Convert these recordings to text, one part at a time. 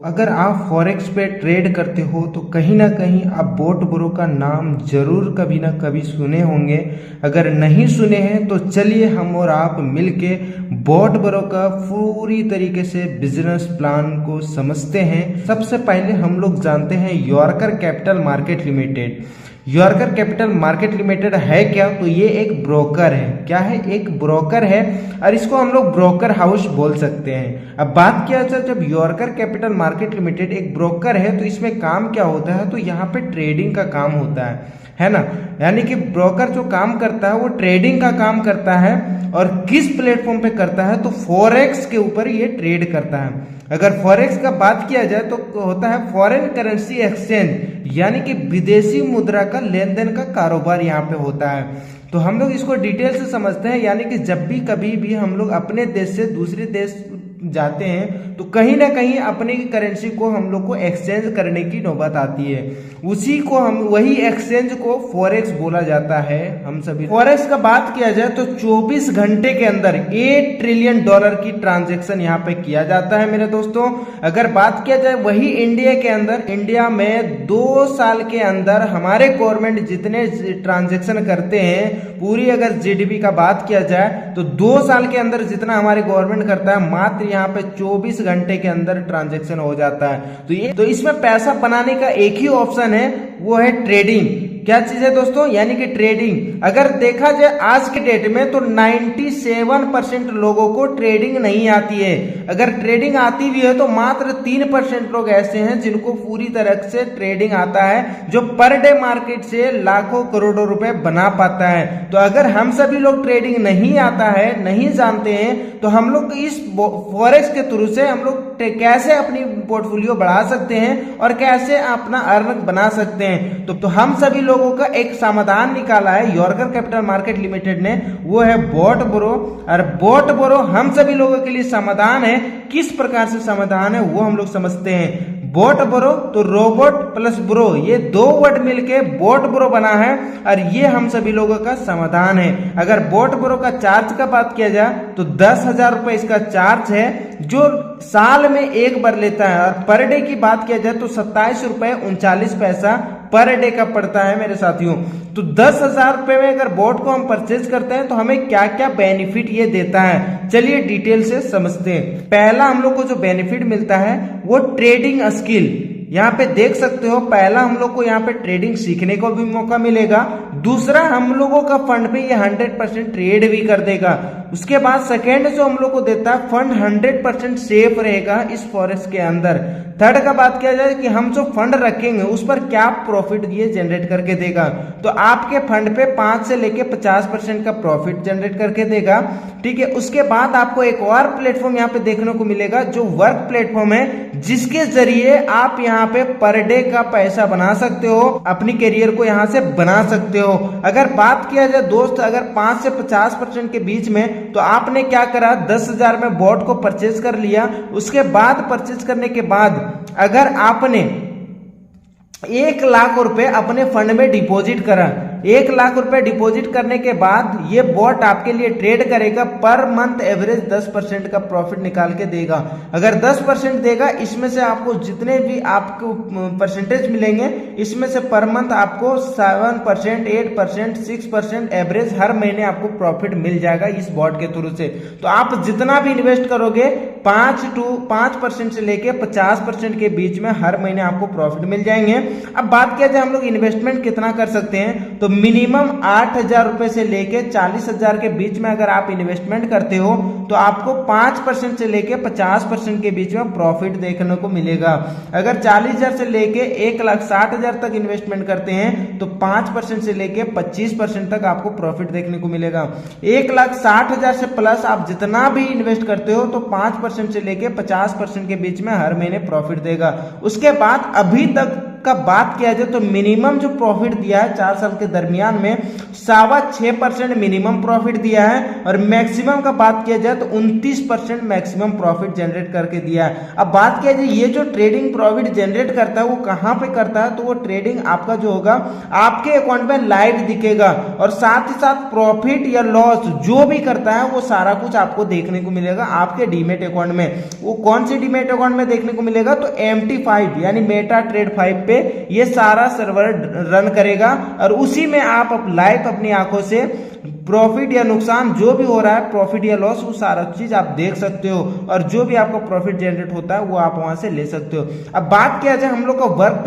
अगर आप फॉरेक्स पे ट्रेड करते हो तो कहीं ना कहीं आप बोट ब्रो का नाम जरूर कभी ना कभी सुने होंगे। अगर नहीं सुने हैं तो चलिए हम और आप मिलके बोट ब्रो का पूरी तरीके से बिजनेस प्लान को समझते हैं। सबसे पहले हम लोग जानते हैं yorker capital market limited. Yorker capital market limited है क्या? तो ये एक ब्रोकर है। क्या है? एक ब्रोकर है और इसको हम लोग ब्रोकर हाउस बोल सकते हैं। अब बात किया जाए, जब यॉर्कर कैपिटल मार्केट लिमिटेड एक ब्रोकर है तो इसमें काम क्या होता है? तो यहाँ पे ट्रेडिंग का काम होता है ना। यानी कि ब्रोकर जो काम करता है वो ट्रेडिंग का काम करता है। और किस प्लेटफॉर्म पे करता है? तो फॉरेक्स के ऊपर ये ट्रेड करता है। अगर फॉरेक्स का बात किया जाए तो होता है फॉरेन करेंसी एक्सचेंज, यानी कि विदेशी मुद्रा का लेन देन का कारोबार यहाँ पे होता है। तो हम लोग इसको डिटेल से समझते हैं। यानी कि जब भी कभी भी हम लोग अपने देश से दूसरे देश जाते हैं तो कहीं ना कहीं अपने करेंसी को हम लोग को एक्सचेंज करने की नौबत आती है। उसी को हम वही एक्सचेंज को फॉरेक्स बोला जाता है। हम सभी फॉरेक्स का बात किया जाए तो 24 घंटे के अंदर $8 ट्रिलियन की ट्रांजैक्शन यहाँ पे किया जाता है मेरे दोस्तों। अगर बात किया जाए वही इंडिया के अंदर, इंडिया में 2 साल के अंदर हमारे गवर्नमेंट जितने ट्रांजैक्शन करते हैं, पूरी अगर जीडीपी का बात किया जाए तो 2 साल के अंदर जितना हमारे गवर्नमेंट करता है, मात्र यहाँ पे 24 घंटे के अंदर ट्रांजैक्शन हो जाता है। तो इसमें पैसा बनाने का एक ही ऑप्शन है, वो है ट्रेडिंग। क्या चीज है दोस्तों? यानी कि ट्रेडिंग। अगर देखा जाए आज के डेट में तो 97% लोगों को ट्रेडिंग नहीं आती है। अगर ट्रेडिंग आती भी है तो मात्र 3% लोग ऐसे हैं जिनको पूरी तरह से ट्रेडिंग आता है, जो पर डे मार्केट से लाखों करोड़ों रुपए बना पाता है। तो अगर हम सभी लोग ट्रेडिंग नहीं आता है, नहीं जानते हैं, तो हम लोग इस फॉरेक्स के थ्रू से हम लोग कैसे अपनी पोर्टफोलियो बढ़ा सकते हैं और कैसे अपना अर्न बना सकते हैं। तो हम सभी लोगों का एक समाधान निकाला है यॉर्कर कैपिटल मार्केट लिमिटेड ने, वो है बोट ब्रो। और बोट ब्रो हम सभी लोगों के लिए समाधान है। किस प्रकार से समाधान है वो हम लोग समझते हैं। बोट ब्रो तो रोबोट प्लस ब्रो, ये 2 वर्ड मिलके बोट ब्रो बना है और ये हम सभी लोगों का समाधान है। अगर बोट ब्रो का चार्ज का बात किया जाए तो 10,000 रुपए इसका चार्ज है, जो साल में एक बार लेता है। और पर डे की बात किया जाए तो 27 रुपए 39 पैसा पर डे का पड़ता है मेरे साथियों। तो 10,000 रुपए में अगर बोट को हम परचेज करते हैं तो हमें क्या क्या बेनिफिट ये देता है, चलिए डिटेल से समझते हैं। पहला हम लोग को जो बेनिफिट मिलता है वो ट्रेडिंग स्किल। यहाँ पे देख सकते हो, पहला हम लोग को यहाँ पे ट्रेडिंग सीखने को भी मौका मिलेगा। दूसरा, हम लोगों का फंड पे ये 100% ट्रेड भी कर देगा। उसके बाद सेकेंड जो हम लोग को देता है, फंड 100% सेफ रहेगा इस फॉरेक्स के अंदर। थर्ड का बात किया जाए कि हम जो फंड रखेंगे उस पर क्या प्रॉफिट ये जनरेट करके देगा, तो आपके फंड पे 5 से लेके 50% का प्रॉफिट जनरेट करके देगा। ठीक है। उसके बाद आपको एक और प्लेटफॉर्म यहाँ पे देखने को मिलेगा जो वर्क प्लेटफॉर्म है, जिसके जरिए आप यहाँ पे पर डे का पैसा बना सकते हो, अपनी करियर को यहाँ से बना सकते हो। अगर बात किया जाए दोस्त, अगर 5 से 50% के बीच में, तो आपने क्या करा, 10,000 में बोट को परचेज कर लिया। उसके बाद परचेज करने के बाद अगर आपने 1 लाख रुपए अपने फंड में डिपॉजिट करा, 1 लाख रुपए डिपॉजिट करने के बाद ये बॉट आपके लिए ट्रेड करेगा, पर मंथ एवरेज 10% का प्रॉफिट निकाल के देगा। अगर 10% देगा, इसमें से आपको जितने भी आपको परसेंटेज मिलेंगे, इसमें से पर मंथ आपको 7%, 8%, 6% एवरेज हर महीने आपको प्रॉफिट मिल जाएगा इस बॉट के थ्रू से। तो आप जितना भी इन्वेस्ट करोगे 5% से लेके 50% के बीच में हर महीने आपको प्रॉफिट मिल जाएंगे। अब बात किया जाए हम लोग इन्वेस्टमेंट कितना कर सकते हैं, तो मिनिमम 8,000 रुपए से लेके 40,000 के बीच में अगर आप इन्वेस्टमेंट करते हो तो आपको 5% से लेके 50% के बीच में प्रॉफिट देखने को मिलेगा। अगर 40,000 से लेके 1,60,000 तक इन्वेस्टमेंट करते हैं तो 5% से लेके 25% तक आपको प्रॉफिट देखने को मिलेगा। 1,60,000 से प्लस आप जितना भी इन्वेस्ट करते हो तो 5% से लेके 50% के बीच में हर महीने प्रॉफिट देगा। उसके बाद अभी तक का बात किया जाए तो मिनिमम जो प्रॉफिट दिया है 4 साल के दरमियान में 6.25% मिनिमम प्रॉफिट दिया है, और मैक्सिमम का बात किया जाए तो 29% मैक्सिमम प्रॉफिट जनरेट करके दिया है। अब बात किया जाए ये जो ट्रेडिंग प्रॉफिट जनरेट करता है वो कहां पे करता है, तो वो ट्रेडिंग आपका जो होगा आपके अकाउंट में लाइव दिखेगा, और साथ ही साथ प्रॉफिट या लॉस जो भी करता है वो सारा कुछ आपको देखने को मिलेगा आपके डीमेट अकाउंट में। वो कौन से डीमेट अकाउंट में देखने को मिलेगा, तो MT5 यानी मेटा ट्रेड 5 पे ये सारा सर्वर रन करेगा, और उसी में आप लाइव अपनी आंखों से प्रॉफिट या नुकसान जो भी हो रहा है, प्रॉफिट या लॉस, वो सारा चीज आप देख सकते हो, और जो भी आपको प्रॉफिट जनरेट होता है वो आप वहां से ले सकते हो। अब बात किया जाए हम लोग का वर्क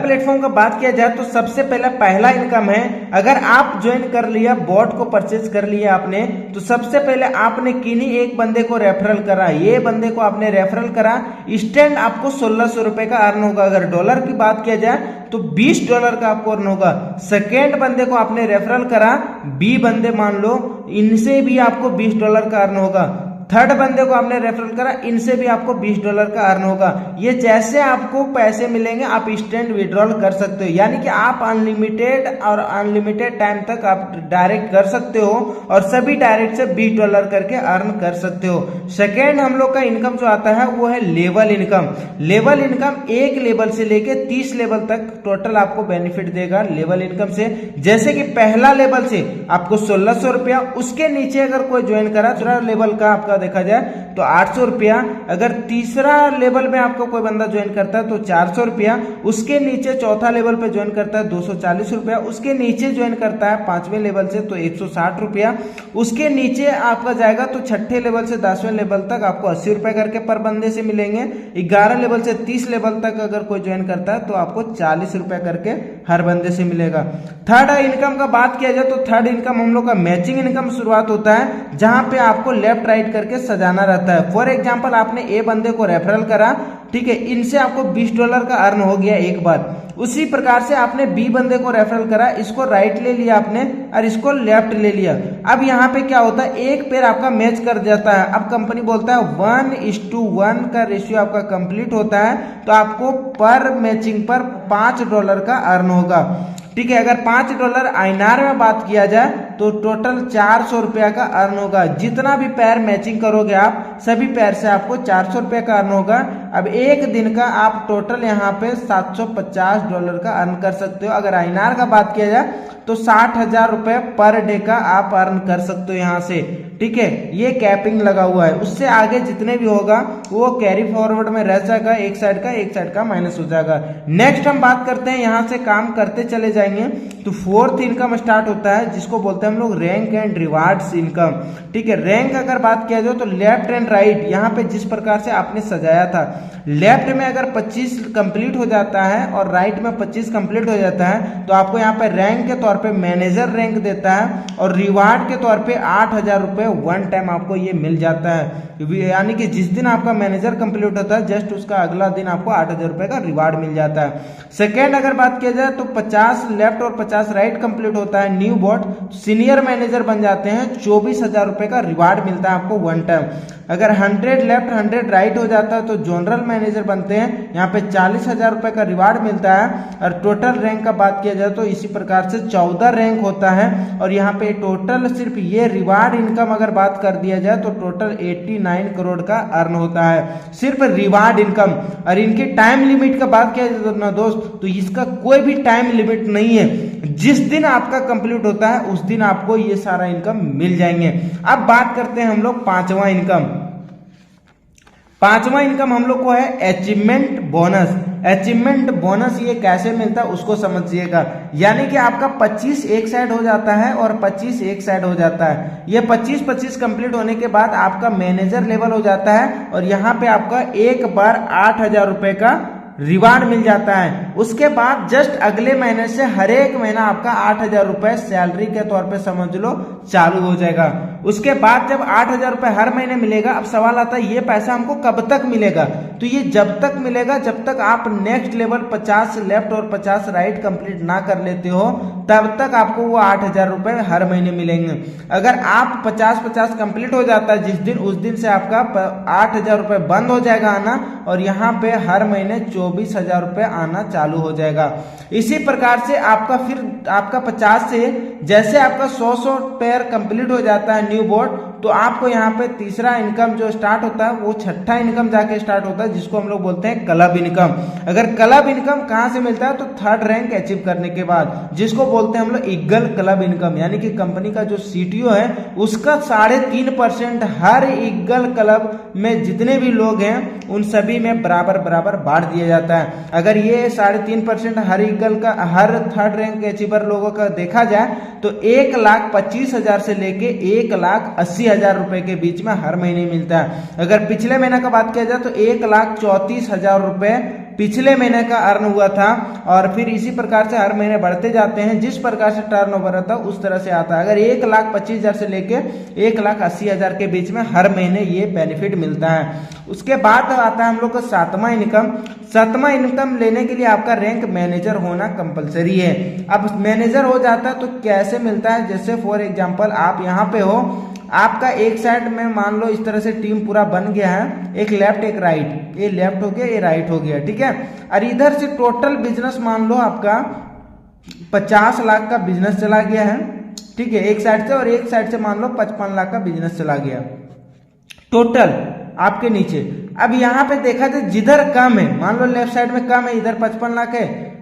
प्लेटफॉर्म का बात किया जाए तो सबसे पहला इनकम है। अगर आप ज्वाइन कर लिया, बॉट को परचेज कर लिया आपने, तो सबसे पहले आपने किन्हीं एक बंदे को रेफरल करा, ये बंदे को आपने रेफरल करा, इंस्टेंट आपको 1600 रुपए का अर्न होगा। अगर डॉलर की बात किया जाए तो $20 का आपको अर्न होगा। सेकेंड बंदे को आपने रेफरल करा, 20 बंदे मान लो, इनसे भी आपको $20 का अर्न होगा। थर्ड बंदे को आपने रेफरल करा, इनसे भी आपको $20 का अर्न होगा। ये जैसे आपको पैसे मिलेंगे आप इंस्टेंट विड्रॉल कर सकते हो, यानी कि आप अनलिमिटेड टाइम तक आप डायरेक्ट कर सकते हो, और सभी डायरेक्ट से $20 करके अर्न कर सकते हो। सेकेंड हम लोग का इनकम जो आता है वो है level income. Level income 1 level से लेके 30 लेवल तक टोटल आपको बेनिफिट देगा लेवल इनकम से। जैसे कि पहला लेवल से आपको 1600 रुपया, उसके नीचे अगर कोई ज्वाइन करा दूसरा लेवल का आपका देखा जाए तो 800 रुपया, अगर तीसरा लेवल में आपको कोई बंदा ज्वाइन करता है तो 400 रुपया, उसके नीचे चौथा लेवल पे ज्वाइन करता है 240 रुपया, उसके नीचे ज्वाइन करता है 5वें लेवल से तो 160 रुपया, उसके नीचे आपका जाएगा तो 6ठे लेवल से 10वें लेवल तक आपको 80 रुपए करके पर बंदे से मिलेंगे। 11 लेवल से 30 लेवल तक अगर कोई ज्वाइन करता है तो आपको 40 रुपए करके हर बंदे से मिलेगा। थर्ड इनकम का बात किया जाए तो थर्ड इनकम हम लोग का मैचिंग इनकम शुरुआत होता है, जहां पे आपको लेफ्ट राइट करके सजाना रहता है। फॉर एग्जांपल आपने ए बंदे को रेफरल करा, ठीक है, इनसे आपको $20 का अर्न हो गया एक बार। उसी प्रकार से आपने बी बंदे को रेफरल करा, इसको राइट ले लिया आपने और इसको लेफ्ट ले लिया। अब यहाँ पे क्या होता है, एक पेयर आपका मैच कर जाता है। अब कंपनी बोलता है 1:1 का रेशियो आपका कंप्लीट होता है, तो आपको पर मैचिंग पर $5 का अर्न होगा। ठीक है, अगर $5 INR में बात किया जाए तो टोटल 400 रुपया का अर्न होगा। जितना भी पैर मैचिंग करोगे आप सभी पैर से आपको 400 रुपया का अर्न होगा। अब एक दिन का आप टोटल यहाँ पे $750 का अर्न कर सकते हो। अगर INR का बात किया जाए तो 60,000 रुपये पर डे का आप अर्न कर सकते हो यहाँ से। ठीक है, ये कैपिंग लगा हुआ है, उससे आगे जितने भी होगा वो कैरी फॉरवर्ड में रह जाएगा, एक साइड का माइनस हो जाएगा। नेक्स्ट हम बात करते हैं, यहाँ से काम करते चले जाएंगे तो फोर्थ इनकम स्टार्ट होता है, जिसको बोलते हैं हम लोग रैंक एंड रिवार्ड्स इनकम। ठीक है, रैंक अगर बात किया जाए तो लेफ्ट एंड राइट, यहाँ पे जिस प्रकार से आपने सजाया था, लेफ्ट में अगर 25 कंप्लीट हो जाता है और राइट में 25 कंप्लीट हो जाता है तो आपको यहाँ पे रैंक के तौर पे मैनेजर रैंक देता है, और रिवार्ड के तौर पे 8,000 रुपये वन टाइम आपको ये मिल जाता है। यानी कि जिस दिन आपका मैनेजर कंप्लीट होता है जस्ट उसका अगला दिन आपको 8,000 रुपये का रिवार्ड मिल जाता है। सेकेंड अगर बात किया जाए तो 50 लेफ्ट और 50 राइट कंप्लीट होता है, न्यू बॉट सीनियर मैनेजर बन जाते हैं, 24,000 रुपये का रिवार्ड मिलता है आपको वन टाइम। अगर 100 लेफ्ट 100 राइट हो जाता है तो जनरल मैनेजर बनते हैं, यहाँ पे 40,000 रुपये का रिवार्ड मिलता है। और टोटल रैंक का बात किया जाए तो इसी प्रकार से 14 रैंक होता है, और यहाँ पे टोटल सिर्फ ये रिवार्ड इनकम अगर बात कर दिया जाए तो टोटल 89 करोड़ का अर्न होता है, सिर्फ रिवार्ड इनकम। और इनके टाइम लिमिट का बात किया जाए ना दोस्त, तो इसका कोई भी टाइम लिमिट नहीं है, जिस दिन आपका कंप्लीट होता है उस दिन आपको ये सारा इनकम मिल जाएंगे। अब बात करते हैं हम लोग पांचवा इनकम। पांचवा इनकम हम लोग को है अचीवमेंट बोनस। अचीवमेंट बोनस ये कैसे मिलता है उसको समझिएगा, यानी कि आपका 25 एक साइड हो जाता है और 25 एक साइड हो जाता है। ये 25-25 कंप्लीट होने के बाद आपका मैनेजर लेवल हो जाता है, और यहाँ पे आपका एक बार 8,000 रुपये का रिवार्ड मिल जाता है। उसके बाद जस्ट अगले महीने से हर एक महीना आपका 8,000 रुपये सैलरी के तौर पे समझ लो चालू हो जाएगा। उसके बाद जब 8,000 रुपये हर महीने मिलेगा, अब सवाल आता है ये पैसा हमको कब तक मिलेगा। तो ये जब तक मिलेगा जब तक आप नेक्स्ट लेवल 50 लेफ्ट और 50 राइट कंप्लीट ना कर लेते हो, तब तक आपको वो 8,000 रुपये हर महीने मिलेंगे। अगर आप 50-50 कंप्लीट हो जाता है जिस दिन, उस दिन से आपका 8,000 रुपये बंद हो जाएगा आना, और यहाँ पे हर महीने 24,000 रुपये आना चालू हो जाएगा। इसी प्रकार से आपका फिर आपका 50 से जैसे आपका 100 पेयर कंप्लीट हो जाता है न्यू बोर्ड, तो आपको यहाँ पे तीसरा इनकम जो स्टार्ट होता है वो छठा इनकम जाके स्टार्ट होता है, जिसको हम लोग बोलते हैं क्लब इनकम। अगर क्लब इनकम कहाँ से मिलता है तो थर्ड रैंक अचीव करने के बाद, जिसको बोलते हैं हम लोग ईगल क्लब इनकम, यानी कि कंपनी का जो सीटीओ है उसका 3.5% हर ईगल क्लब में जितने भी लोग हैं उन सभी में बराबर बराबर बांट दिया जाता है। अगर ये 3.5% हर ईगल का, हर थर्ड रैंक अचीवर लोगों का देखा जाए तो 1,25,000 से लेके 1,80,000 रुपए के बीच में हर महीने मिलता है। अगर पिछले महीने का बात किया जाए तो 1,34,000 रुपए पिछले महीने का अर्न हुआ था, और फिर इसी प्रकार से हर महीने बढ़ते जाते हैं, जिस प्रकार से टर्नओवर रहता है उस तरह से आता है। अगर 1,25,000 से लेके 1,80,000 के बीच में हर महीने ये बेनिफिट मिलता है। उसके बाद आता है हम लोग का सातवां इनकम। सातवां इनकम लेने के लिए आपका रैंक मैनेजर होना कंपलसरी है। अब मैनेजर हो जाता है तो कैसे मिलता है, जैसे फॉर एग्जांपल आप यहाँ पे हो, आपका एक साइड में मान लो इस तरह से टीम पूरा बन गया है, एक लेफ्ट एक राइट, ये लेफ्ट हो गया ये राइट हो गया, ठीक है। और इधर से टोटल बिजनेस मान लो आपका 50 लाख का बिजनेस चला गया है, ठीक है, एक साइड से, और एक साइड से मान लो 55 लाख का बिजनेस चला गया टोटल आपके नीचे। अब यहाँ पे देखा जाए जिधर कम है, मान लो लेफ्ट साइड में कम है, इधर 55 लाख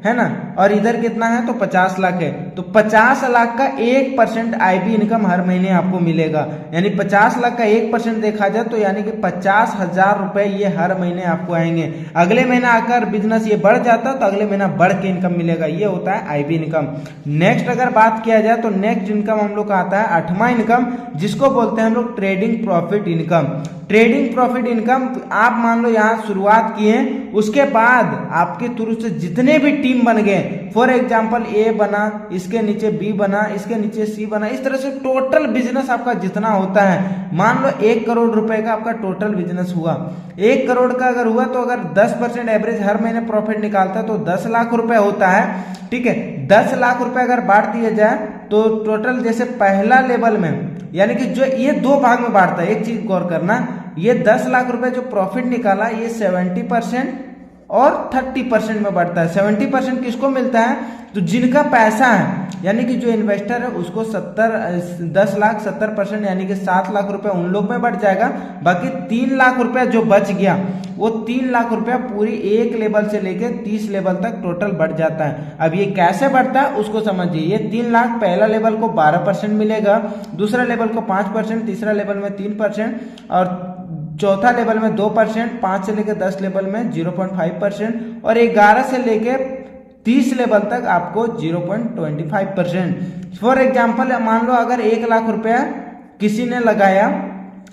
है ना, और इधर कितना है तो 50 लाख है, तो 50 लाख का 1% आईबी इनकम हर महीने आपको मिलेगा। यानी 50 लाख का 1% देखा जाए तो यानी कि 50,000 रुपए ये हर महीने आपको आएंगे। अगले महीना आकर बिजनेस ये बढ़ जाता तो अगले महीना बढ़ के इनकम मिलेगा, ये होता है आईबी इनकम। नेक्स्ट अगर बात किया जाए तो नेक्स्ट इनकम हम लोग का आता है 8वां इनकम, जिसको बोलते हैं हम लोग trading profit income. Trading profit income, आप मान लो यहाँ शुरुआत किए, उसके बाद आपके थ्रू से जितने भी टीम बन गए, फॉर एग्जांपल ए बना, इसके नीचे बी बना, इसके नीचे सी बना, इस तरह से टोटल बिजनेस आपका जितना होता है, मान लो 1 करोड़ रुपए का आपका टोटल बिजनेस हुआ। 1 करोड़ का अगर हुआ तो अगर 10% एवरेज हर महीने प्रॉफिट निकालता है तो 10 लाख रुपए होता है, ठीक है। 10 लाख रुपए अगर बांट दिया जाए तो टोटल जैसे पहला लेवल में, यानी कि जो ये 2 भाग में बांटता है, एक चीज गौर करना, ये 10 लाख रुपए जो प्रॉफिट निकाला ये 70% और 30% में बढ़ता है। 70% किसको मिलता है तो जिनका पैसा है, यानी कि जो इन्वेस्टर है उसको 10 लाख 70% यानी कि 7 लाख रुपए उन लोग में बढ़ जाएगा। बाकी 3 लाख रुपए जो बच गया वो 3 लाख रुपया पूरी एक लेवल से लेके 30 लेवल तक टोटल बढ़ जाता है। अब ये कैसे बढ़ता है उसको समझिए। ये 3 लाख पहला लेवल को 12% मिलेगा, दूसरा लेवल को 5%, तीसरा लेवल में 3% और चौथा लेवल में 2%, 5 से लेकर 10 लेवल में 0.5% और 11 से लेकर 30 लेवल तक आपको 0.25%। फॉर एग्जाम्पल मान लो अगर 1 लाख रुपया किसी ने लगाया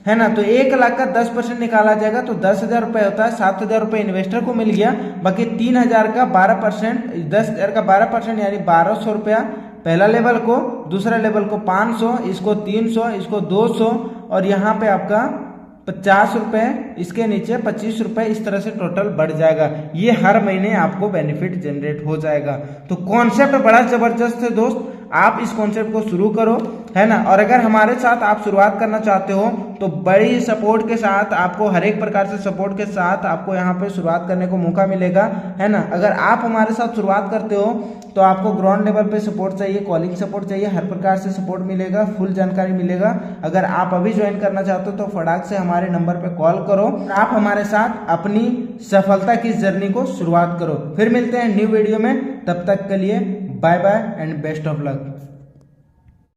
है ना, तो 1 लाख का 10% निकाला जाएगा तो 10,000 रुपये होता है। 7,000 रुपये इन्वेस्टर को मिल गया, बाकी 3,000 का 12%, 10,000 का 12% यानी 1,200 रुपया पहला लेवल को, दूसरा लेवल को 500, इसको 300, इसको 200 और यहाँ पे आपका 50 रुपए, इसके नीचे 25 रुपए, इस तरह से टोटल बढ़ जाएगा। ये हर महीने आपको बेनिफिट जनरेट हो जाएगा। तो कॉन्सेप्ट बड़ा जबरदस्त है दोस्त, आप इस कॉन्सेप्ट को शुरू करो, है ना। और अगर हमारे साथ आप शुरुआत करना चाहते हो तो बड़ी सपोर्ट के साथ, आपको हर एक प्रकार से सपोर्ट के साथ आपको यहाँ पे शुरुआत करने को मौका मिलेगा, है ना। अगर आप हमारे साथ शुरुआत करते हो तो आपको ग्राउंड लेवल पे सपोर्ट चाहिए, कॉलिंग सपोर्ट चाहिए, हर प्रकार से सपोर्ट मिलेगा, फुल जानकारी मिलेगा। अगर आप अभी ज्वाइन करना चाहते हो तो फटाक से हमारे नंबर पे कॉल करो, आप हमारे साथ अपनी सफलता की जर्नी को शुरुआत करो। फिर मिलते हैं न्यू वीडियो में, तब तक के लिए bye bye and best of luck.